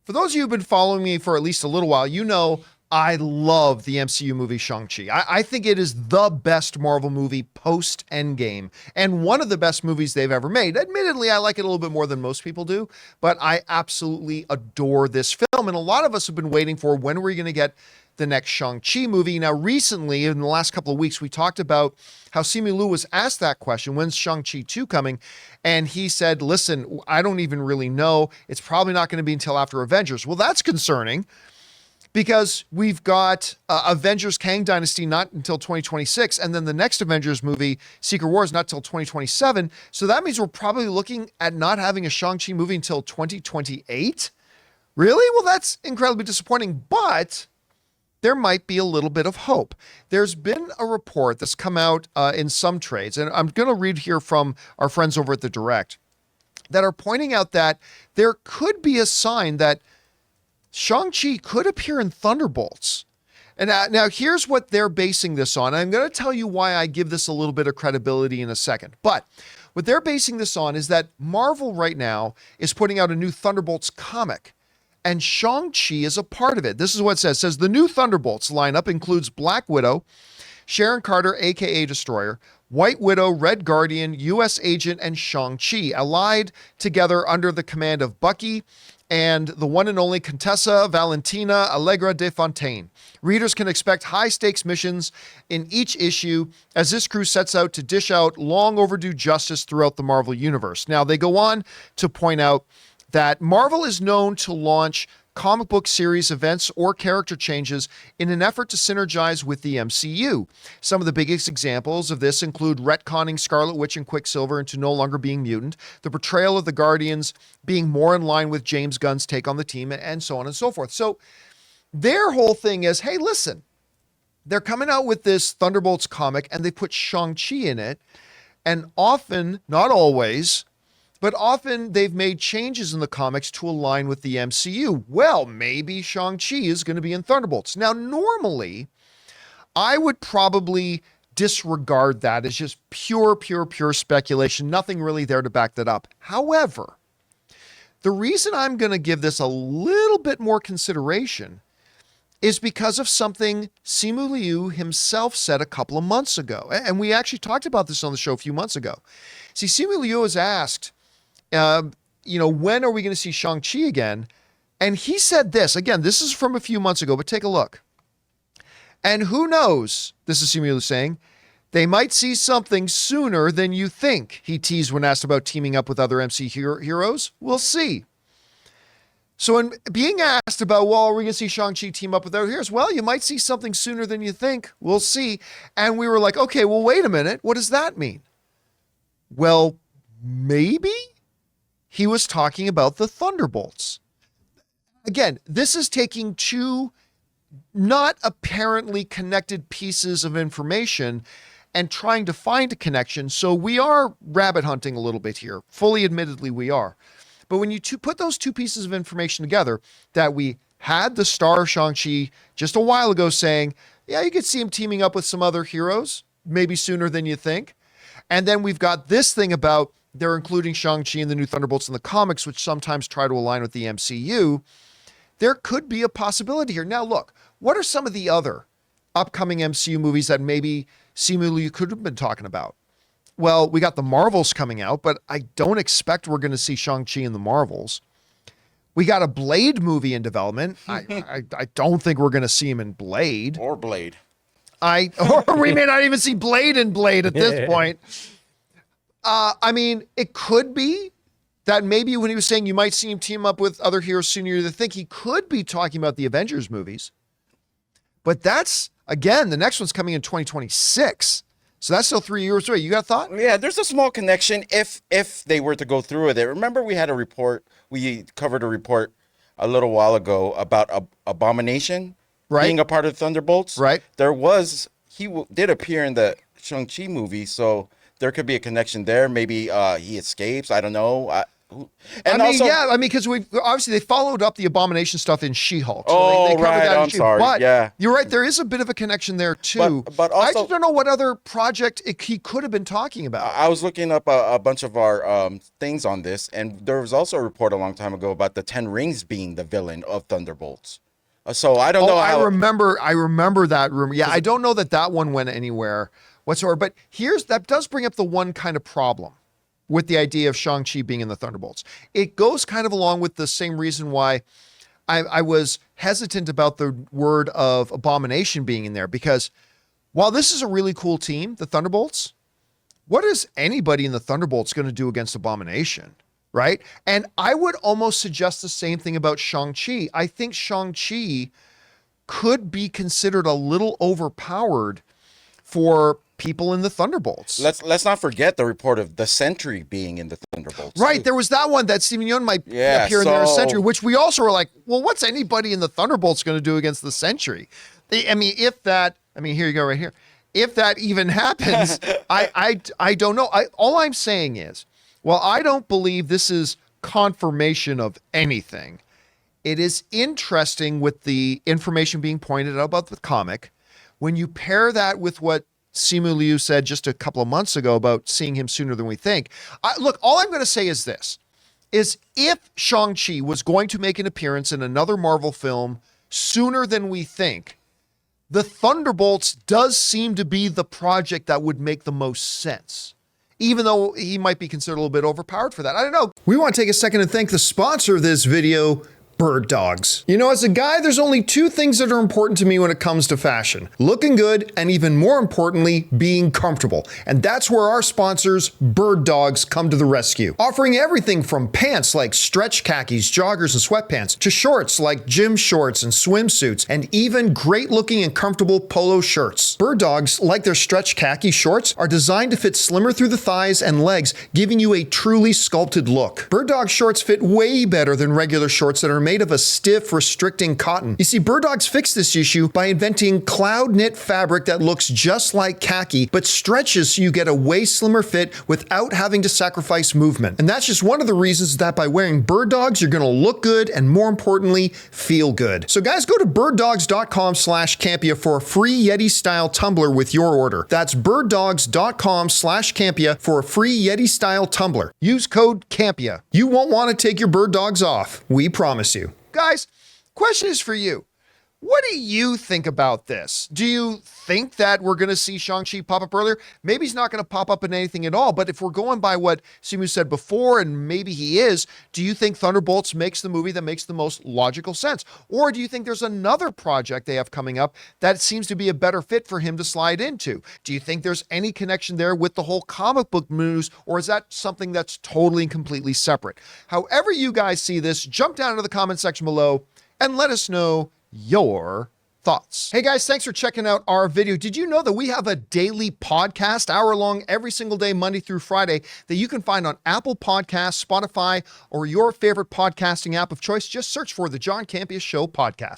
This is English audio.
For those of you who've been following me for at least a little while, you know I love the MCU movie Shang-Chi. I think it is the best Marvel movie post-Endgame and one of the best movies they've ever made. Admittedly, I like it a little bit more than most people do, but I absolutely adore this film. And a lot of us have been waiting for when we're going to get the next Shang-Chi movie. Now, recently, in the last couple of weeks, we talked about how Simu Liu was asked that question, when's Shang-Chi 2 coming? And he said, listen, I don't even really know. It's probably not going to be until after Avengers. Well, that's concerning because we've got Avengers Kang Dynasty not until 2026, and then the next Avengers movie, Secret Wars, not till 2027. So that means we're probably looking at not having a Shang-Chi movie until 2028? Really? Well, that's incredibly disappointing, but there might be a little bit of hope. There's been a report that's come out in some trades, and I'm going to read here from our friends over at The Direct, that are pointing out that there could be a sign that Shang-Chi could appear in Thunderbolts. And now here's what they're basing this on. I'm going to tell you why I give this a little bit of credibility in a second. But what they're basing this on is that Marvel right now is putting out a new Thunderbolts comic, and Shang-Chi is a part of it. This is what it says. It says the new Thunderbolts lineup includes Black Widow, Sharon Carter, aka Destroyer, White Widow, Red Guardian, U.S. Agent, and Shang-Chi, allied together under the command of Bucky and the one and only Contessa Valentina Allegra de Fontaine. Readers can expect high-stakes missions in each issue as this crew sets out to dish out long overdue justice throughout the Marvel Universe. Now, they go on to point out that Marvel is known to launch comic book series events or character changes in an effort to synergize with the MCU. Some of the biggest examples of this include retconning Scarlet Witch and Quicksilver into no longer being mutant, the portrayal of the Guardians being more in line with James Gunn's take on the team, and so on and so forth. So their whole thing is, hey, listen, they're coming out with this Thunderbolts comic and they put Shang-Chi in it, and often, not always, but often they've made changes in the comics to align with the MCU. Well, maybe Shang-Chi is going to be in Thunderbolts. Now, normally, I would probably disregard that as just pure speculation. Nothing really there to back that up. However, the reason I'm going to give this a little bit more consideration is because of something Simu Liu himself said a couple of months ago. And we actually talked about this on the show a few months ago. See, Simu Liu was asked, when are we going to see Shang-Chi again? And he said this, again, this is from a few months ago, but take a look. And who knows, this is Simu Liu saying, they might see something sooner than you think, he teased when asked about teaming up with other MCU heroes. We'll see. So in being asked about, well, are we going to see Shang-Chi team up with other heroes? Well, you might see something sooner than you think. We'll see. And we were like, okay, well, wait a minute. What does that mean? Well, maybe he was talking about the Thunderbolts. Again, this is taking two not apparently connected pieces of information and trying to find a connection. So we are rabbit hunting a little bit here. Fully admittedly, we are. But when you put those two pieces of information together, that we had the star of Shang-Chi just a while ago saying, yeah, you could see him teaming up with some other heroes, maybe sooner than you think. And then we've got this thing about they're including Shang-Chi and the new Thunderbolts in the comics, which sometimes try to align with the MCU. There could be a possibility here. Now, look, what are some of the other upcoming MCU movies that maybe Simu Liu could have been talking about? Well, we got the Marvels coming out, but I don't expect we're going to see Shang-Chi in the Marvels. We got a Blade movie in development. I don't think we're going to see him in Blade. Or Blade. Or we may not even see Blade in Blade at this point. It could be that maybe when he was saying you might see him team up with other heroes sooner than you think, he could be talking about the Avengers movies. But that's, again, the next one's coming in 2026. So that's still 3 years away. You got a thought? Yeah, there's a small connection if they were to go through with it. Remember we had a report, we covered a report a little while ago about Abomination being a part of Thunderbolts. Right. He did appear in the Shang-Chi movie, so there could be a connection there. Maybe he escapes. I don't know. And because we obviously they followed up the Abomination stuff in She-Hulk. So Oh, they covered right. that in I'm sorry. But Yeah. you're right. There is a bit of a connection there too. But I also, just don't know what other project he could have been talking about. I was looking up a bunch of our things on this, and there was also a report a long time ago about the Ten Rings being the villain of Thunderbolts. So I don't know how. I remember that rumor. Yeah, I don't know that one went anywhere whatsoever. But that does bring up the one kind of problem with the idea of Shang-Chi being in the Thunderbolts. It goes kind of along with the same reason why I was hesitant about the word of Abomination being in there, because while this is a really cool team, the Thunderbolts, what is anybody in the Thunderbolts going to do against Abomination, right? And I would almost suggest the same thing about Shang-Chi. I think Shang-Chi could be considered a little overpowered for people in the Thunderbolts. Let's not forget the report of the Sentry being in the Thunderbolts. Right, too. there was that one that Steven Yeun might appear in there as Sentry, which we also were like, well, what's anybody in the Thunderbolts going to do against the Sentry? Here you go right here. If that even happens, I don't know. All I'm saying is, well, I don't believe this is confirmation of anything. It is interesting with the information being pointed out about the comic. When you pair that with what Simu Liu said just a couple of months ago about seeing him sooner than we think. Look, all I'm going to say is this, is if Shang-Chi was going to make an appearance in another Marvel film sooner than we think, the Thunderbolts does seem to be the project that would make the most sense, even though he might be considered a little bit overpowered for that. I don't know. We want to take a second and thank the sponsor of this video, Birddogs. You know, as a guy, there's only two things that are important to me when it comes to fashion: looking good, and even more importantly, being comfortable. And that's where our sponsors, Birddogs, come to the rescue. Offering everything from pants like stretch khakis, joggers, and sweatpants, to shorts like gym shorts and swimsuits, and even great looking and comfortable polo shirts. Birddogs, like their stretch khaki shorts, are designed to fit slimmer through the thighs and legs, giving you a truly sculpted look. Birddogs shorts fit way better than regular shorts that are made of a stiff, restricting cotton. You see, Birddogs fixed this issue by inventing cloud knit fabric that looks just like khaki, but stretches so you get a way slimmer fit without having to sacrifice movement. And that's just one of the reasons that by wearing Birddogs, you're going to look good and, more importantly, feel good. So guys, go to birddogs.com/Campea for a free Yeti-style tumbler with your order. That's birddogs.com/Campea for a free Yeti-style tumbler. Use code Campea. You won't want to take your Birddogs off. We promise you. Guys, question is for you. What do you think about this? Do you think that we're going to see Shang-Chi pop up earlier? Maybe he's not going to pop up in anything at all, but if we're going by what Simu said before, and maybe he is, do you think Thunderbolts makes the movie that makes the most logical sense? Or do you think there's another project they have coming up that seems to be a better fit for him to slide into? Do you think there's any connection there with the whole comic book news, or is that something that's totally and completely separate? However you guys see this, jump down into the comment section below and let us know your thoughts. Hey guys, thanks for checking out our video. Did you know that we have a daily podcast, hour long, every single day, Monday through Friday, that you can find on Apple Podcasts, Spotify, or your favorite podcasting app of choice? Just search for the John Campea Show podcast.